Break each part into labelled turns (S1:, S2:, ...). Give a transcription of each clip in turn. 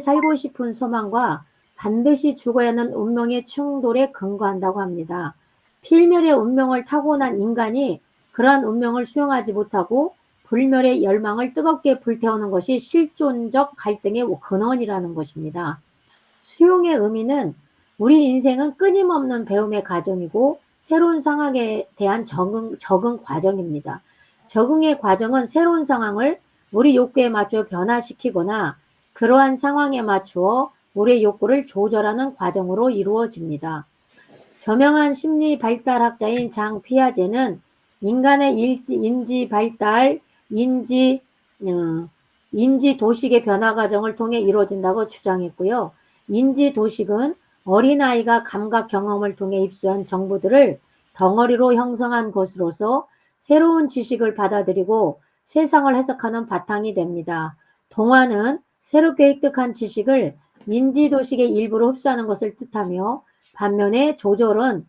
S1: 살고 싶은 소망과 반드시 죽어야 하는 운명의 충돌에 근거한다고 합니다. 필멸의 운명을 타고난 인간이 그러한 운명을 수용하지 못하고 불멸의 열망을 뜨겁게 불태우는 것이 실존적 갈등의 근원이라는 것입니다. 수용의 의미는 우리 인생은 끊임없는 배움의 과정이고 새로운 상황에 대한 적응 과정입니다. 적응의 과정은 새로운 상황을 우리 욕구에 맞추어 변화시키거나 그러한 상황에 맞추어 우리의 욕구를 조절하는 과정으로 이루어집니다. 저명한 심리 발달학자인 장 피아제는 인간의 인지 발달, 인지 도식의 변화 과정을 통해 이루어진다고 주장했고요. 인지 도식은 어린아이가 감각 경험을 통해 입수한 정보들을 덩어리로 형성한 것으로서 새로운 지식을 받아들이고 세상을 해석하는 바탕이 됩니다. 동화는 새롭게 획득한 지식을 인지 도식의 일부로 흡수하는 것을 뜻하며 반면에 조절은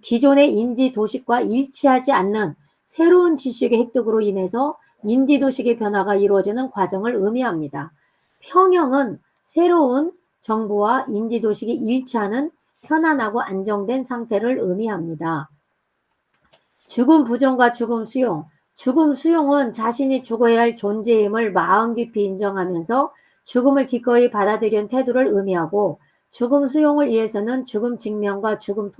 S1: 기존의 인지 도식과 일치하지 않는 새로운 지식의 획득으로 인해서 인지 도식의 변화가 이루어지는 과정을 의미합니다. 평형은 새로운 정보와 인지 도식이 일치하는 편안하고 안정된 상태를 의미합니다. 죽음 부정과 죽음 수용. 죽음 수용은 자신이 죽어야 할 존재임을 마음 깊이 인정하면서 죽음을 기꺼이 받아들이는 태도를 의미하고, 죽음 수용을 위해서는 죽음 직면과 죽음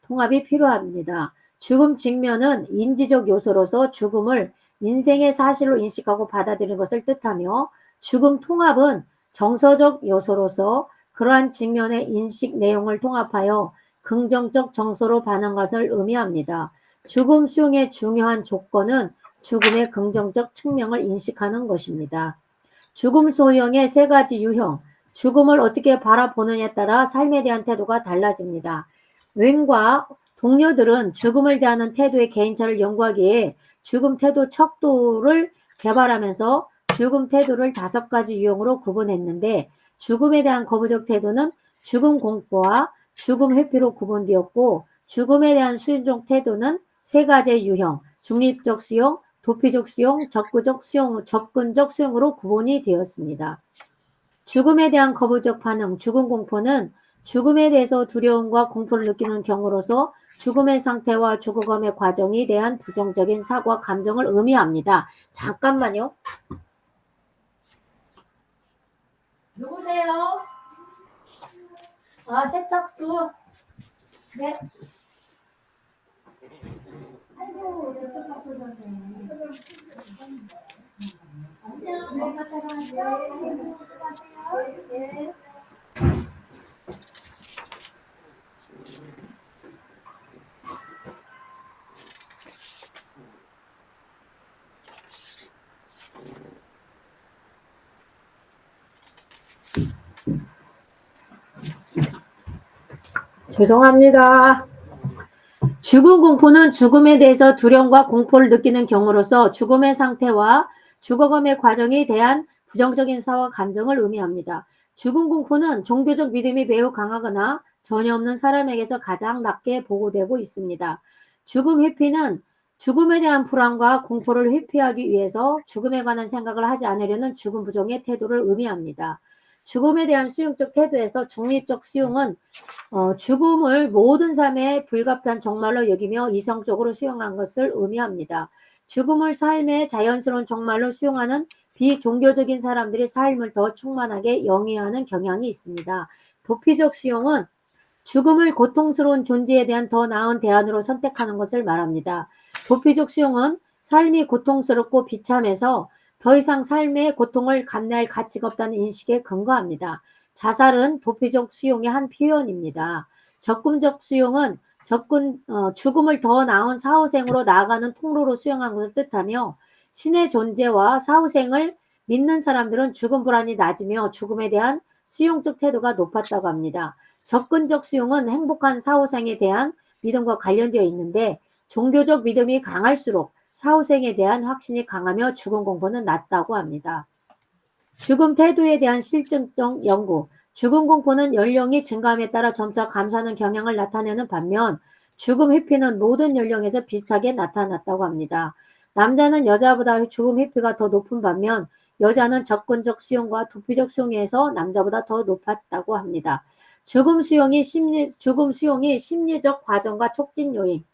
S1: 통합이 필요합니다. 죽음 직면은 인지적 요소로서 죽음을 인생의 사실로 인식하고 받아들이는 것을 뜻하며, 죽음 통합은 정서적 요소로서 그러한 직면의 인식 내용을 통합하여 긍정적 정서로 반응하는 것을 의미합니다. 죽음 수용의 중요한 조건은 죽음의 긍정적 측면을 인식하는 것입니다. 죽음 수용의 세 가지 유형. 죽음을 어떻게 바라보느냐에 따라 삶에 대한 태도가 달라집니다. 웬과 동료들은 죽음을 대하는 태도의 개인차를 연구하기에 죽음 태도 척도를 개발하면서 죽음 태도를 5가지 유형으로 구분했는데, 죽음에 대한 거부적 태도는 죽음 공포와 죽음 회피로 구분되었고, 죽음에 대한 수용적 태도는 3가지의 유형, 중립적 수용, 도피적 수용, 접근적 수용으로 구분이 되었습니다. 죽음에 대한 거부적 반응, 죽음 공포는 죽음에 대해서 두려움과 공포를 느끼는 경우로서 죽음의 상태와 죽어감의 과정에 대한 부정적인 사고와 감정을 의미합니다. 잠깐만요. 누구세요? 세탁소. 네. 아이고, 저쪽 갖고 가세요. 안녕, 엄마 따라가세요. 네. 죄송합니다. 죽음 공포는 죽음에 대해서 두려움과 공포를 느끼는 경우로서 죽음의 상태와 죽어감의 과정에 대한 부정적인 사고와 감정을 의미합니다. 죽음 공포는 종교적 믿음이 매우 강하거나 전혀 없는 사람에게서 가장 낮게 보고되고 있습니다. 죽음 회피는 죽음에 대한 불안과 공포를 회피하기 위해서 죽음에 관한 생각을 하지 않으려는 죽음 부정의 태도를 의미합니다. 죽음에 대한 수용적 태도에서 중립적 수용은 죽음을 모든 삶의 불가피한 종말로 여기며 이성적으로 수용한 것을 의미합니다. 죽음을 삶의 자연스러운 종말로 수용하는 비종교적인 사람들이 삶을 더 충만하게 영위하는 경향이 있습니다. 도피적 수용은 죽음을 고통스러운 존재에 대한 더 나은 대안으로 선택하는 것을 말합니다. 도피적 수용은 삶이 고통스럽고 비참해서 더 이상 삶의 고통을 감내할 가치가 없다는 인식에 근거합니다. 자살은 도피적 수용의 한 표현입니다. 적금적 수용은 죽음을 더 나은 사후생으로 나아가는 통로로 수용한 것을 뜻하며, 신의 존재와 사후생을 믿는 사람들은 죽음 불안이 낮으며 죽음에 대한 수용적 태도가 높았다고 합니다. 접근적 수용은 행복한 사후생에 대한 믿음과 관련되어 있는데, 종교적 믿음이 강할수록 사후생에 대한 확신이 강하며 죽음 공포는 낮다고 합니다. 죽음 태도에 대한 실증적 연구. 죽음 공포는 연령이 증가함에 따라 점차 감소하는 경향을 나타내는 반면, 죽음 회피는 모든 연령에서 비슷하게 나타났다고 합니다. 남자는 여자보다 죽음 회피가 더 높은 반면 여자는 접근적 수용과 도피적 수용에서 남자보다 더 높았다고 합니다. 죽음 수용이 심리적 과정과 촉진 요인.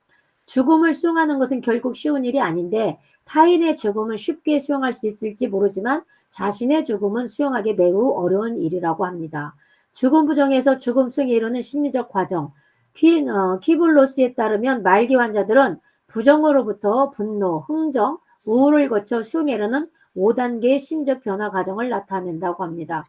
S1: 죽음을 수용하는 것은 결국 쉬운 일이 아닌데 타인의 죽음을 쉽게 수용할 수 있을지 모르지만 자신의 죽음은 수용하기 매우 어려운 일이라고 합니다. 죽음 부정에서 죽음 수용에 이르는 심리적 과정. 키블로스에 따르면 말기 환자들은 부정으로부터 분노, 흥정, 우울을 거쳐 수용에 이르는 5단계의 심적 변화 과정을 나타낸다고 합니다.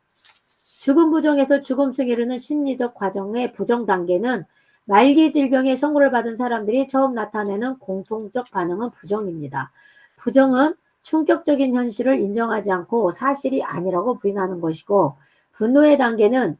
S1: 죽음 부정에서 죽음 수용에 이르는 심리적 과정의 부정 단계는 말기 질병의 선고를 받은 사람들이 처음 나타내는 공통적 반응은 부정입니다. 부정은 충격적인 현실을 인정하지 않고 사실이 아니라고 부인하는 것이고, 분노의 단계는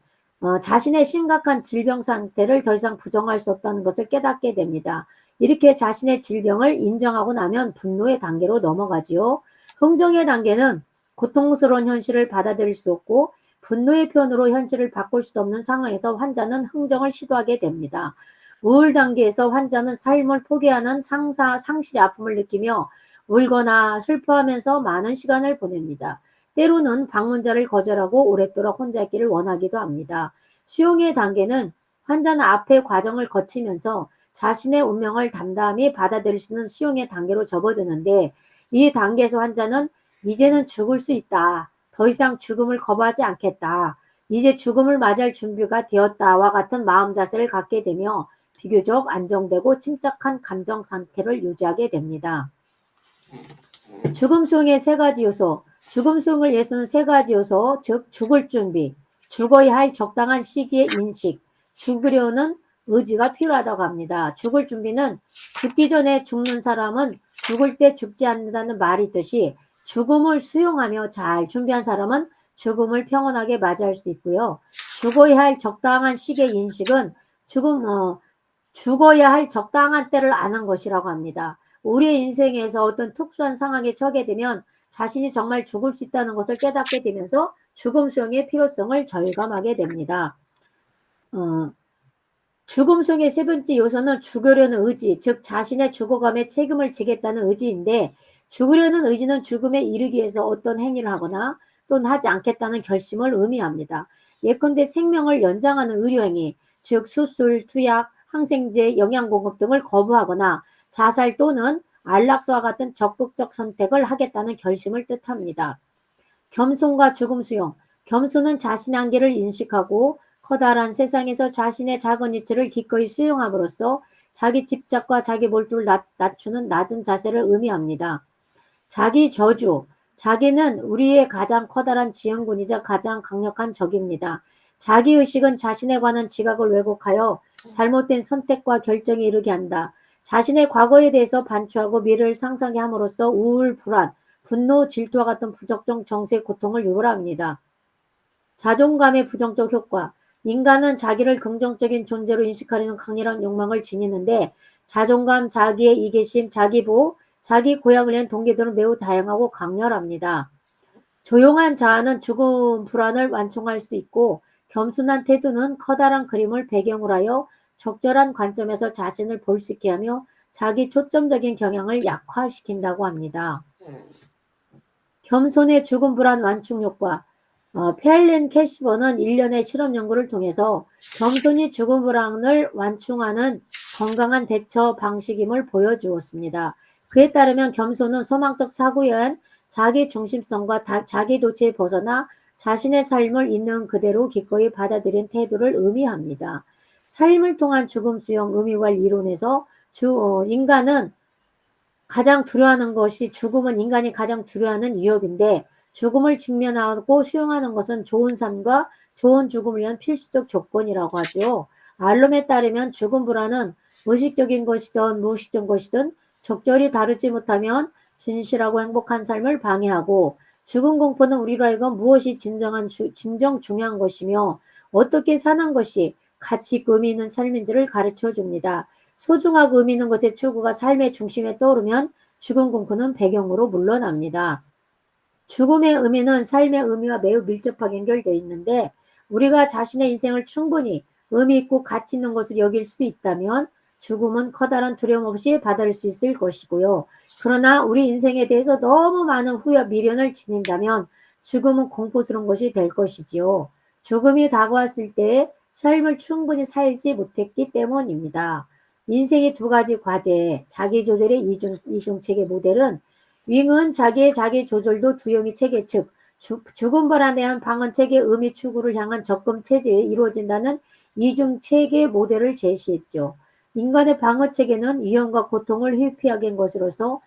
S1: 자신의 심각한 질병 상태를 더 이상 부정할 수 없다는 것을 깨닫게 됩니다. 이렇게 자신의 질병을 인정하고 나면 분노의 단계로 넘어가지요. 흥정의 단계는 고통스러운 현실을 받아들일 수 없고 분노의 표현으로 현실을 바꿀 수 없는 상황에서 환자는 흥정을 시도하게 됩니다. 우울 단계에서 환자는 삶을 포기하는 상실의 아픔을 느끼며 울거나 슬퍼하면서 많은 시간을 보냅니다. 때로는 방문자를 거절하고 오랫도록 혼자 있기를 원하기도 합니다. 수용의 단계는 환자는 앞의 과정을 거치면서 자신의 운명을 담담히 받아들일 수 있는 수용의 단계로 접어드는데, 이 단계에서 환자는 이제는 죽을 수 있다, 더 이상 죽음을 거부하지 않겠다, 이제 죽음을 맞이할 준비가 되었다와 같은 마음 자세를 갖게 되며 비교적 안정되고 침착한 감정 상태를 유지하게 됩니다. 죽음 수용의 세 가지 요소. 죽음 수용을 예쓰는 세 가지 요소, 즉 죽을 준비, 죽어야 할 적당한 시기의 인식, 죽으려는 의지가 필요하다고 합니다. 죽을 준비는 죽기 전에 죽는 사람은 죽을 때 죽지 않는다는 말이 있듯이 죽음을 수용하며 잘 준비한 사람은 죽음을 평온하게 맞이할 수 있고요. 죽어야 할 적당한 시기의 인식은 죽어야 할 적당한 때를 아는 것이라고 합니다. 우리의 인생에서 어떤 특수한 상황에 처하게 되면 자신이 정말 죽을 수 있다는 것을 깨닫게 되면서 죽음 수용의 필요성을 절감하게 됩니다. 죽음 수용의 세 번째 요소는 죽으려는 의지, 즉 자신의 죽어감에 책임을 지겠다는 의지인데, 죽으려는 의지는 죽음에 이르기 위해서 어떤 행위를 하거나 또는 하지 않겠다는 결심을 의미합니다. 예컨대 생명을 연장하는 의료행위, 즉 수술, 투약, 항생제, 영양공급 등을 거부하거나 자살 또는 안락사와 같은 적극적 선택을 하겠다는 결심을 뜻합니다. 겸손과 죽음 수용. 겸손은 자신의 한계를 인식하고 커다란 세상에서 자신의 작은 이치를 기꺼이 수용함으로써 자기 집착과 자기 몰두를 낮추는 낮은 자세를 의미합니다. 자기 저주. 자기는 우리의 가장 커다란 지형군이자 가장 강력한 적입니다. 자기의식은 자신에 관한 지각을 왜곡하여 잘못된 선택과 결정에 이르게 한다. 자신의 과거에 대해서 반추하고 미래를 상상해 함으로써 우울, 불안, 분노, 질투와 같은 부적정 정서의 고통을 유발합니다. 자존감의 부정적 효과. 인간은 자기를 긍정적인 존재로 인식하려는 강렬한 욕망을 지니는데 자존감, 자기의 이기심, 자기보호, 자기 고향을 위한 동기들은 매우 다양하고 강렬합니다. 조용한 자아는 죽음 불안을 완충할 수 있고 겸손한 태도는 커다란 그림을 배경으로 하여 적절한 관점에서 자신을 볼 수 있게 하며 자기 초점적인 경향을 약화시킨다고 합니다. 겸손의 죽음 불안 완충 효과. 펠린 캐시버는 1년의 실험 연구를 통해서 겸손이 죽음 불안을 완충하는 건강한 대처 방식임을 보여주었습니다. 그에 따르면 겸손은 소망적 사고에 의한 자기 중심성과 자기 도취에 벗어나 자신의 삶을 있는 그대로 기꺼이 받아들인 태도를 의미합니다. 삶을 통한 죽음 수용 의미관 이론에서 인간은 가장 두려워하는 것이, 죽음은 인간이 가장 두려워하는 위협인데 죽음을 직면하고 수용하는 것은 좋은 삶과 좋은 죽음을 위한 필수적 조건이라고 하죠. 알롬에 따르면 죽음 불안은 의식적인 것이든 무의식적인 것이든 적절히 다루지 못하면 진실하고 행복한 삶을 방해하고, 죽음 공포는 우리로 하여금 무엇이 진정 중요한 것이며 어떻게 사는 것이 가치 있고 의미 있는 삶인지를 가르쳐 줍니다. 소중하고 의미 있는 것의 추구가 삶의 중심에 떠오르면 죽음 공포는 배경으로 물러납니다. 죽음의 의미는 삶의 의미와 매우 밀접하게 연결되어 있는데, 우리가 자신의 인생을 충분히 의미 있고 가치 있는 것을 여길 수 있다면 죽음은 커다란 두려움 없이 받아들일 수 있을 것이고요. 그러나 우리 인생에 대해서 너무 많은 후회 미련을 지닌다면 죽음은 공포스러운 것이 될 것이지요. 죽음이 다가왔을 때 삶을 충분히 살지 못했기 때문입니다. 인생의 두 가지 과제, 자기조절의 이중체계 모델은 윙은 자기 조절도 두용이 체계, 즉 죽음벌에 대한 방언 체계 의미 추구를 향한 접근 체제에 이루어진다는 이중체계 모델을 제시했죠. 인간의 방어 체계는 위험과 고통을 회피하기 위한 것으로서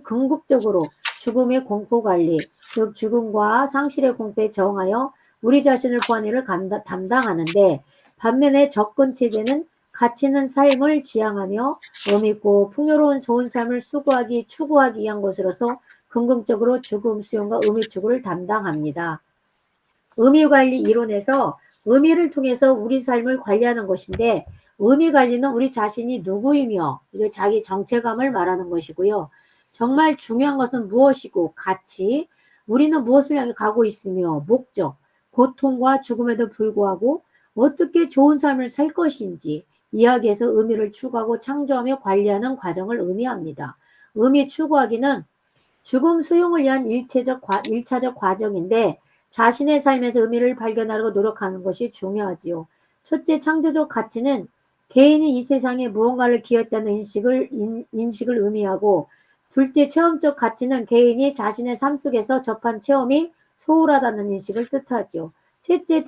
S1: 궁극적으로 죽음의 공포관리, 즉 죽음과 상실의 공포에 저항하여 우리 자신을 구하는 일을 담당하는데, 반면에 접근 체제는 가치 있는 삶을 지향하며 의미있고 풍요로운 좋은 삶을 추구하기 위한 것으로서 긍정적으로 죽음 수용과 의미 추구를 담당합니다. 의미관리 이론에서 의미를 통해서 우리 삶을 관리하는 것인데, 의미관리는 우리 자신이 누구이며 자기 정체감을 말하는 것이고요. 정말 중요한 것은 무엇이고 가치, 우리는 무엇을 향해 가고 있으며 목적, 고통과 죽음에도 불구하고 어떻게 좋은 삶을 살 것인지 이야기에서 의미를 추구하고 창조하며 관리하는 과정을 의미합니다. 의미 추구하기는 죽음 수용을 위한 1차적 과정인데, 자신의 삶에서 의미를 발견하려고 노력하는 것이 중요하지요. 첫째, 창조적 가치는 개인이 이 세상에 무언가를 기여했다는 인식을 의미하고, 둘째, 체험적 가치는 개인이 자신의 삶 속에서 접한 체험이 소홀하다는 인식을 뜻하지요. 셋째,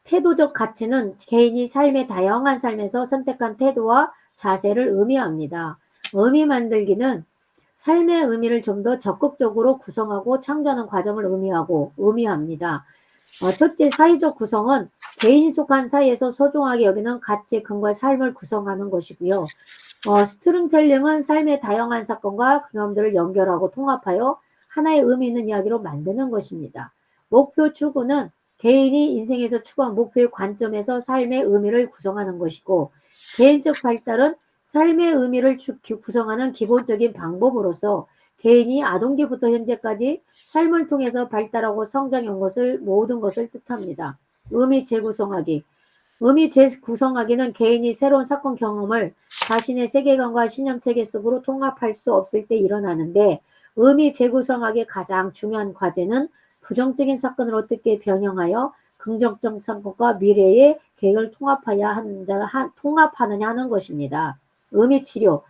S1: 태도적 가치는 개인이 삶의 다양한 삶에서 선택한 태도와 자세를 의미합니다. 의미 만들기는 삶의 의미를 좀 더 적극적으로 구성하고 창조하는 과정을 의미합니다. 첫째, 사회적 구성은 개인이 속한 사회에서 소중하게 여기는 가치에 근거한 삶을 구성하는 것이고요. 스토리텔링은 삶의 다양한 사건과 경험들을 연결하고 통합하여 하나의 의미 있는 이야기로 만드는 것입니다. 목표 추구는 개인이 인생에서 추구한 목표의 관점에서 삶의 의미를 구성하는 것이고, 개인적 발달은 삶의 의미를 구성하는 기본적인 방법으로서 개인이 아동기부터 현재까지 삶을 통해서 발달하고 성장한 모든 것을 뜻합니다. 의미 재구성하기. 의미 재구성하기는 개인이 새로운 사건 경험을 자신의 세계관과 신념체계 속으로 통합할 수 없을 때 일어나는데, 의미 재구성하기의 가장 중요한 과제는 부정적인 사건을 어떻게 변형하여 긍정적 사건과 미래의 계획을 통합하느냐 하는 것입니다. 의미치료.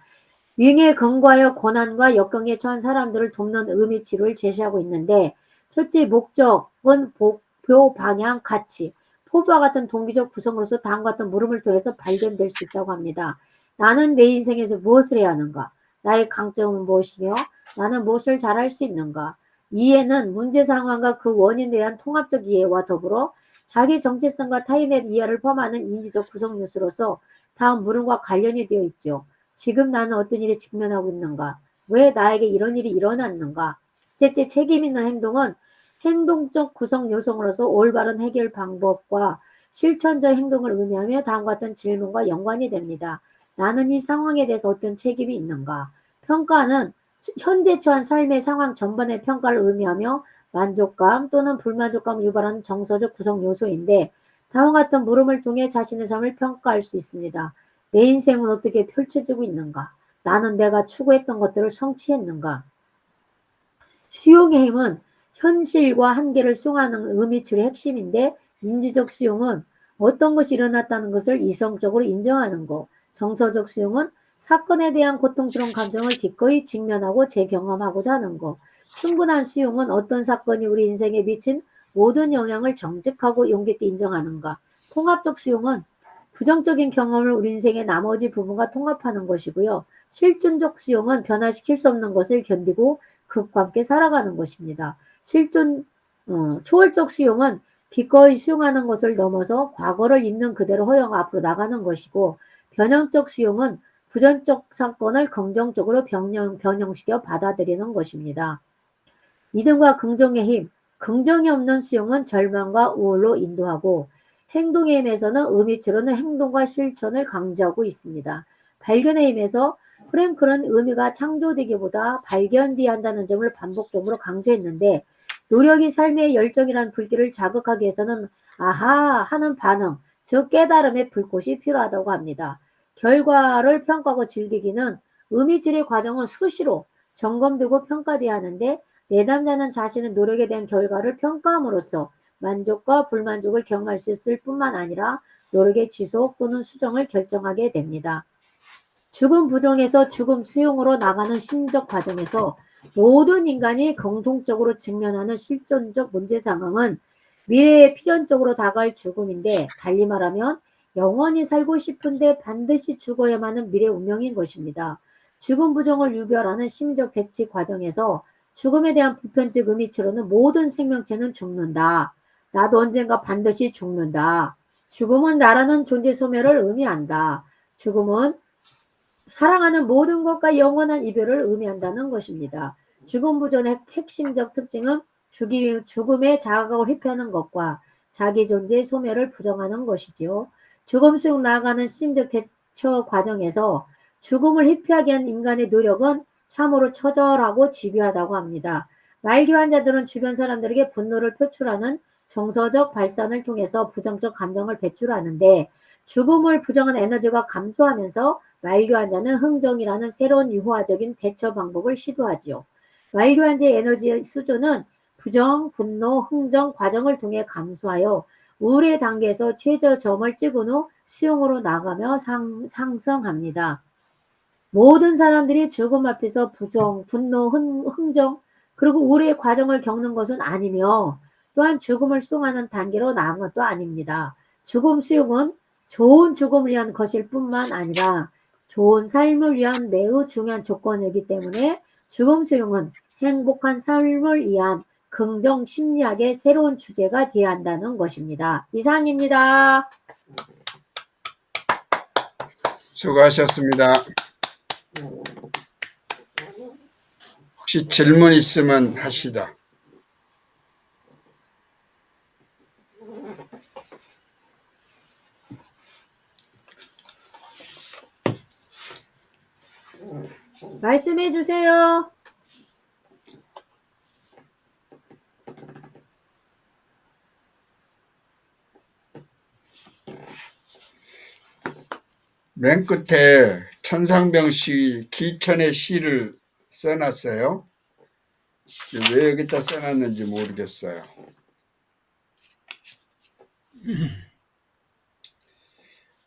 S1: 윙에 근거하여 고난과 역경에 처한 사람들을 돕는 의미치료를 제시하고 있는데, 첫째, 목적은 목표, 방향, 가치, 포부와 같은 동기적 구성으로서 다음과 같은 물음을 통해서 발견될 수 있다고 합니다. 나는 내 인생에서 무엇을 해야 하는가? 나의 강점은 무엇이며 나는 무엇을 잘할 수 있는가? 이해는 문제 상황과 그 원인에 대한 통합적 이해와 더불어 자기 정체성과 타인의 이해를 포함하는 인지적 구성 요소로서 다음 물음과 관련이 되어 있죠. 지금 나는 어떤 일에 직면하고 있는가? 왜 나에게 이런 일이 일어났는가? 셋째, 책임 있는 행동은 행동적 구성 요소로서 올바른 해결 방법과 실천적 행동을 의미하며 다음과 같은 질문과 연관이 됩니다. 나는 이 상황에 대해서 어떤 책임이 있는가? 평가는 현재 처한 삶의 상황 전반의 평가를 의미하며 만족감 또는 불만족감을 유발하는 정서적 구성 요소인데, 다음과 같은 물음을 통해 자신의 삶을 평가할 수 있습니다. 내 인생은 어떻게 펼쳐지고 있는가? 나는 내가 추구했던 것들을 성취했는가? 수용의 힘은 현실과 한계를 수용하는 의미치료의 핵심인데, 인지적 수용은 어떤 것이 일어났다는 것을 이성적으로 인정하는 것, 정서적 수용은 사건에 대한 고통스러운 감정을 기꺼이 직면하고 재경험하고자 하는 것, 충분한 수용은 어떤 사건이 우리 인생에 미친 모든 영향을 정직하고 용기 있게 인정하는가, 통합적 수용은 부정적인 경험을 우리 인생의 나머지 부분과 통합하는 것이고요. 실존적 수용은 변화시킬 수 없는 것을 견디고 그것과 함께 살아가는 것입니다. 초월적 수용은 기꺼이 수용하는 것을 넘어서 과거를 있는 그대로 허용하고 앞으로 나가는 것이고, 변형적 수용은 부정적 사건을 긍정적으로 변형시켜 받아들이는 것입니다. 믿음과 긍정의 힘, 긍정이 없는 수용은 절망과 우울로 인도하고, 행동의 힘에서는 의미치료는 행동과 실천을 강조하고 있습니다. 발견의 힘에서 프랭클은 의미가 창조되기보다 발견되어야 한다는 점을 반복적으로 강조했는데, 노력이 삶의 열정이란 불길을 자극하기 위해서는 아하 하는 반응, 즉 깨달음의 불꽃이 필요하다고 합니다. 결과를 평가하고 즐기기는 의미치료의 과정은 수시로 점검되고 평가돼야 하는데, 내담자는 자신의 노력에 대한 결과를 평가함으로써 만족과 불만족을 경험할 수 있을 뿐만 아니라 노력의 지속 또는 수정을 결정하게 됩니다. 죽음 부정에서 죽음 수용으로 나가는 심리적 과정에서 모든 인간이 공통적으로 직면하는 실존적 문제 상황은 미래에 필연적으로 다가올 죽음인데, 달리 말하면 영원히 살고 싶은데 반드시 죽어야만 하는 미래 운명인 것입니다. 죽음 부정을 유별하는 심리적 대치 과정에서 죽음에 대한 보편적 의미치로는 모든 생명체는 죽는다. 나도 언젠가 반드시 죽는다. 죽음은 나라는 존재 소멸을 의미한다. 죽음은 사랑하는 모든 것과 영원한 이별을 의미한다는 것입니다. 죽음 부전의 핵심적 특징은 죽음의 자각을 회피하는 것과 자기 존재의 소멸을 부정하는 것이지요. 죽음 속 나아가는 심적 대처 과정에서 죽음을 회피하기 위한 인간의 노력은 참으로 처절하고 집요하다고 합니다. 말기 환자들은 주변 사람들에게 분노를 표출하는 정서적 발산을 통해서 부정적 감정을 배출하는데, 죽음을 부정한 에너지가 감소하면서 말기 환자는 흥정이라는 새로운 유화적인 대처 방법을 시도하지요. 말기 환자의 에너지 수준은 부정, 분노, 흥정 과정을 통해 감소하여 우울의 단계에서 최저점을 찍은 후 수용으로 나가며 상승합니다. 모든 사람들이 죽음 앞에서 부정, 분노, 흥정, 그리고 우울의 과정을 겪는 것은 아니며, 또한 죽음을 수용하는 단계로 나아간 것도 아닙니다. 죽음 수용은 좋은 죽음을 위한 것일 뿐만 아니라 좋은 삶을 위한 매우 중요한 조건이기 때문에 죽음 수용은 행복한 삶을 위한 긍정 심리학의 새로운 주제가 되어야 한다는 것입니다. 이상입니다.
S2: 수고하셨습니다. 혹시 질문 있으면 하시다.
S1: 말씀해 주세요.
S2: 맨 끝에 천상병 씨 기천의 시를 써놨어요. 왜 여기다 써놨는지 모르겠어요.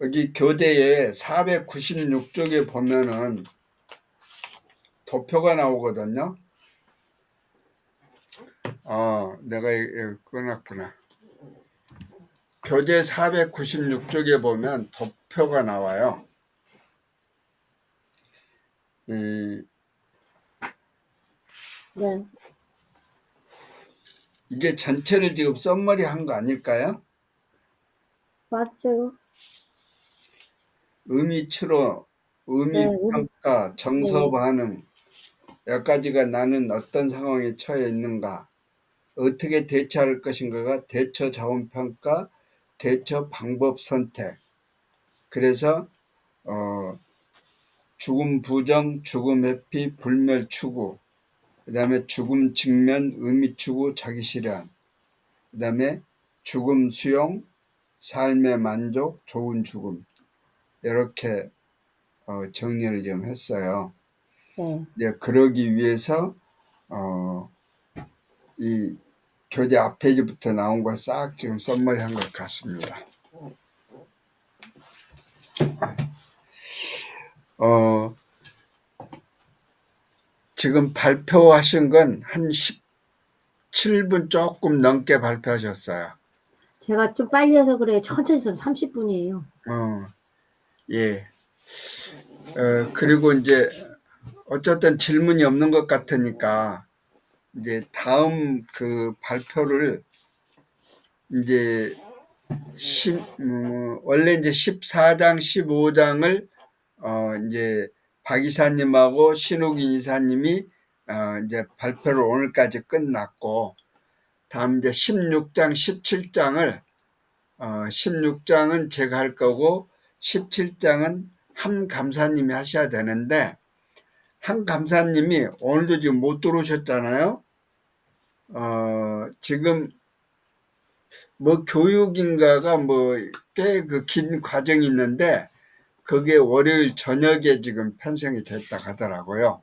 S2: 여기 교대에 496쪽에 보면은 도표가 나오거든요. 내가 끊었구나. 교재 496쪽에 보면 도표가 나와요.
S1: 네.
S2: 이게 전체를 지금 썸머리 한 거 아닐까요?
S1: 맞죠.
S2: 의미 추론, 의미
S1: 네,
S2: 평가, 정서 반응, 몇 가지가 나는 어떤 상황에 처해 있는가, 어떻게 대처할 것인가가 대처 자원 평가, 대처 방법 선택. 그래서 죽음 부정, 죽음 회피, 불멸 추구, 그 다음에 죽음 직면, 의미 추구, 자기 실현, 그 다음에 죽음 수용, 삶의 만족, 좋은 죽음. 이렇게 정리를 좀 했어요. 네, 그러기 위해서 이 교재 앞페이지부터 나온 거 싹 지금 썸머리 한 것 같습니다. 지금 발표하신 건 한 17분 조금 넘게 발표하셨어요.
S1: 제가 좀 빨리 해서 그래요. 천천히 있으면 30분이에요.
S2: 예. 그리고 이제 어쨌든 질문이 없는 것 같으니까 이제 다음 그 발표를 이제 원래 이제 14장, 15장을 이제 박 이사님하고 신욱인 이사님이 이제 발표를 오늘까지 끝났고, 다음 이제 16장, 17장을 16장은 제가 할 거고 17장은 한 감사님이 하셔야 되는데, 한 감사님이 오늘도 지금 못 들어오셨잖아요. 지금 뭐 교육인가가 뭐 꽤 그 긴 과정이 있는데 그게 월요일 저녁에 지금 편성이 됐다 하더라고요.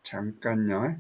S2: 잠깐요.